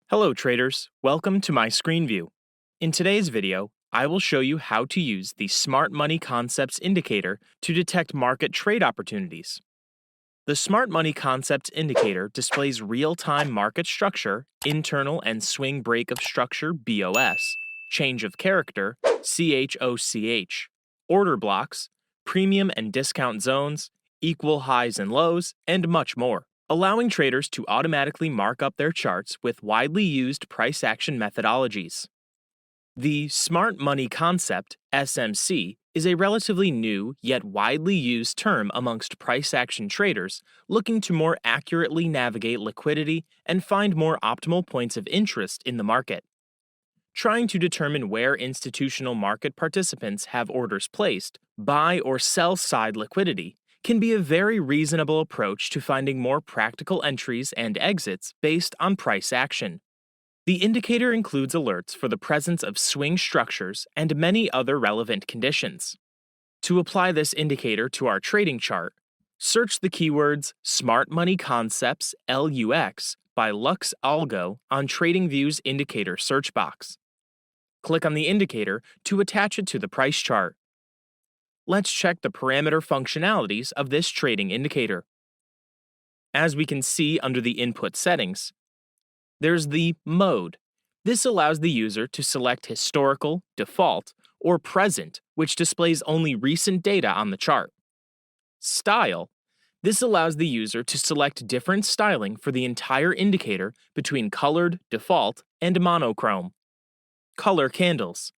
Hello traders, welcome to my screen view. In today's video, I will show you how to use the Smart Money Concepts Indicator to detect market trade opportunities. The Smart Money Concepts Indicator displays real-time market structure, internal and swing break of structure BOS, change of character CHOCH, order blocks, premium and discount zones, equal highs and lows, and much more, allowing traders to automatically mark up their charts with widely used price action methodologies. The Smart Money Concept, SMC, is a relatively new yet widely used term amongst price action traders looking to more accurately navigate liquidity and find more optimal points of interest in the market. Trying to determine where institutional market participants have orders placed, buy or sell side liquidity, can be a very reasonable approach to finding more practical entries and exits based on price action. The indicator includes alerts for the presence of swing structures and many other relevant conditions. To apply this indicator to our trading chart, search the keywords Smart Money Concepts LUX by Lux Algo on TradingView's indicator search box. Click on the indicator to attach it to the price chart. Let's check the parameter functionalities of this trading indicator. As we can see under the input settings, there's the Mode. This allows the user to select Historical, Default, or Present, which displays only recent data on the chart. Style. This allows the user to select different styling for the entire indicator between Colored, Default, and Monochrome. Color Candles.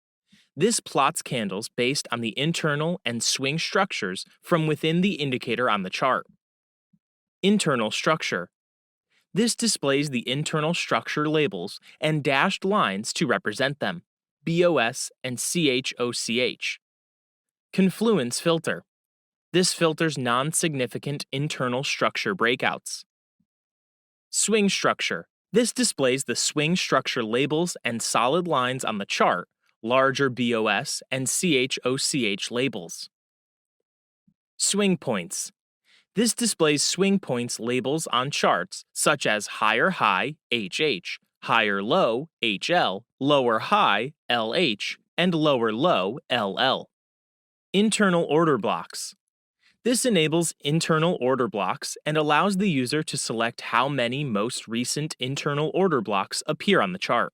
This plots candles based on the internal and swing structures from within the indicator on the chart. Internal Structure. This displays the internal structure labels and dashed lines to represent them, BOS and CHOCH. Confluence Filter. This filters non-significant internal structure breakouts. Swing Structure. This displays the swing structure labels and solid lines on the chart, larger BOS and CHOCH labels. Swing Points. This displays swing points labels on charts such as higher high HH, higher low HL, lower high LH, and lower low LL. Internal Order Blocks. This enables internal order blocks and allows the user to select how many most recent internal order blocks appear on the chart.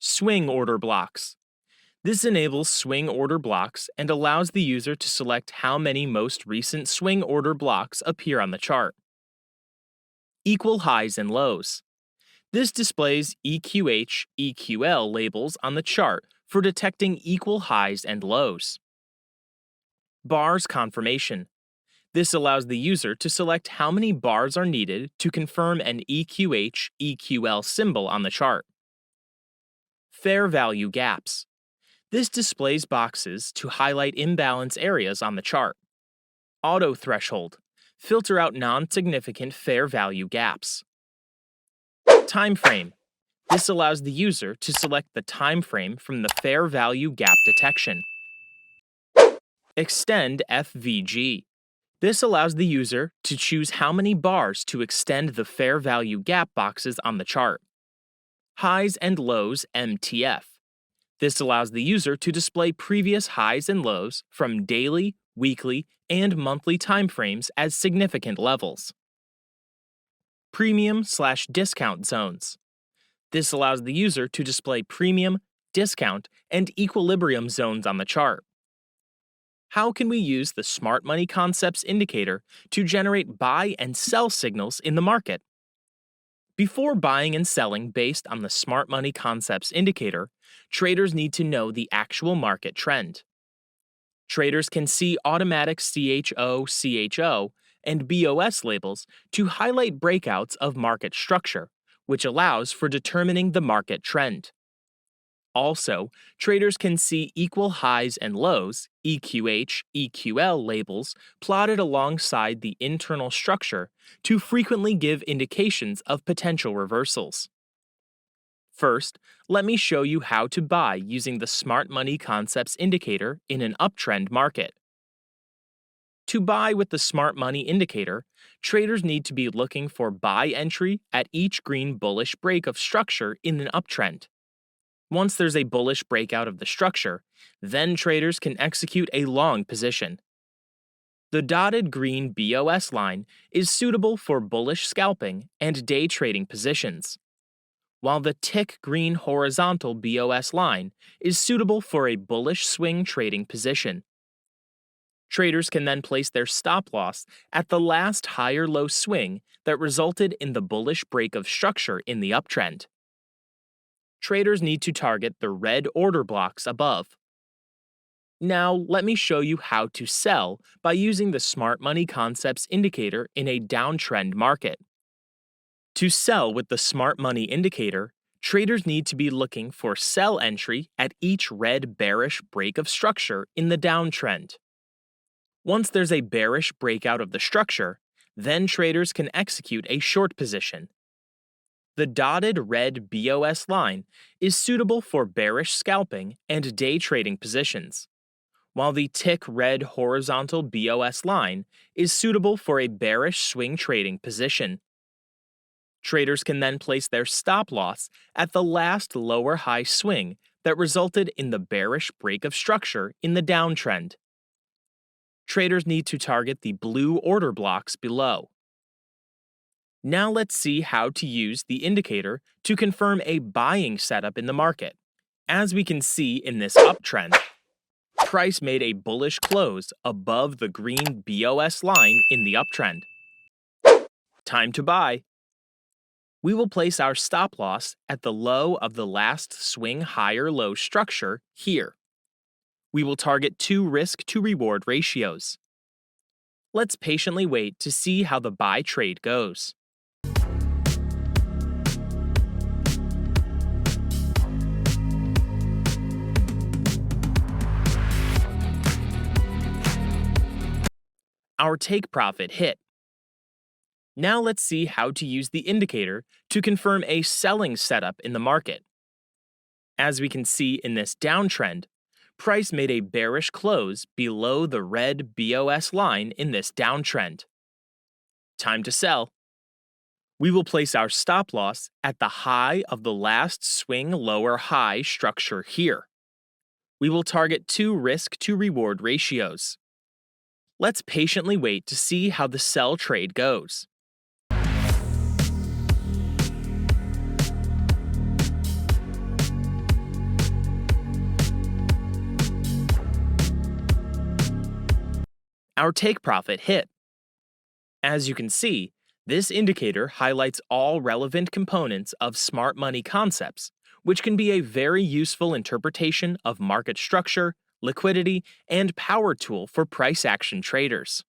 Swing Order Blocks. This enables swing order blocks and allows the user to select how many most recent swing order blocks appear on the chart. Equal Highs and Lows. This displays EQH, EQL labels on the chart for detecting equal highs and lows. Bars Confirmation. This allows the user to select how many bars are needed to confirm an EQH, EQL symbol on the chart. Fair Value Gaps. This displays boxes to highlight imbalance areas on the chart. Auto Threshold. Filter out non-significant fair value gaps. Time Frame. This allows the user to select the time frame from the fair value gap detection. Extend FVG. This allows the user to choose how many bars to extend the fair value gap boxes on the chart. Highs and Lows MTF. This allows the user to display previous highs and lows from daily, weekly, and monthly timeframes as significant levels. Premium/discount zones. This allows the user to display premium, discount, and equilibrium zones on the chart. How can we use the Smart Money Concepts indicator to generate buy and sell signals in the market? Before buying and selling based on the Smart Money Concepts indicator, traders need to know the actual market trend. Traders can see automatic CHO and BOS labels to highlight breakouts of market structure, which allows for determining the market trend. Also, traders can see equal highs and lows, EQH, EQL labels plotted alongside the internal structure to frequently give indications of potential reversals. First, let me show you how to buy using the Smart Money Concepts indicator in an uptrend market. To buy with the smart money indicator, traders need to be looking for buy entry at each green bullish break of structure in an uptrend. Once there's a bullish breakout of the structure, then traders can execute a long position. The dotted green BOS line is suitable for bullish scalping and day trading positions, while the tick green horizontal BOS line is suitable for a bullish swing trading position. Traders can then place their stop loss at the last higher low swing that resulted in the bullish break of structure in the uptrend. Traders need to target the red order blocks above. Now, let me show you how to sell by using the Smart Money Concepts indicator in a downtrend market. To sell with the Smart Money indicator, traders need to be looking for sell entry at each red bearish break of structure in the downtrend. Once there's a bearish breakout of the structure, then traders can execute a short position. The dotted red BOS line is suitable for bearish scalping and day trading positions, while the tick red horizontal BOS line is suitable for a bearish swing trading position. Traders can then place their stop loss at the last lower high swing that resulted in the bearish break of structure in the downtrend. Traders need to target the blue order blocks below. Now let's see how to use the indicator to confirm a buying setup in the market. As we can see in this uptrend, price made a bullish close above the green BOS line in the uptrend. Time to buy. We will place our stop loss at the low of the last swing higher low structure here. We will target 2 risk to reward ratios. Let's patiently wait to see how the buy trade goes. Our take profit hit. Now let's see how to use the indicator to confirm a selling setup in the market. As we can see in this downtrend, price made a bearish close below the red BOS line in this downtrend. Time to sell. We will place our stop loss at the high of the last swing lower high structure here. We will target 2 risk to reward ratios. Let's patiently wait to see how the sell trade goes. Our take profit hit. As you can see, this indicator highlights all relevant components of smart money concepts, which can be a very useful interpretation of market structure, liquidity, and power tool for price action traders.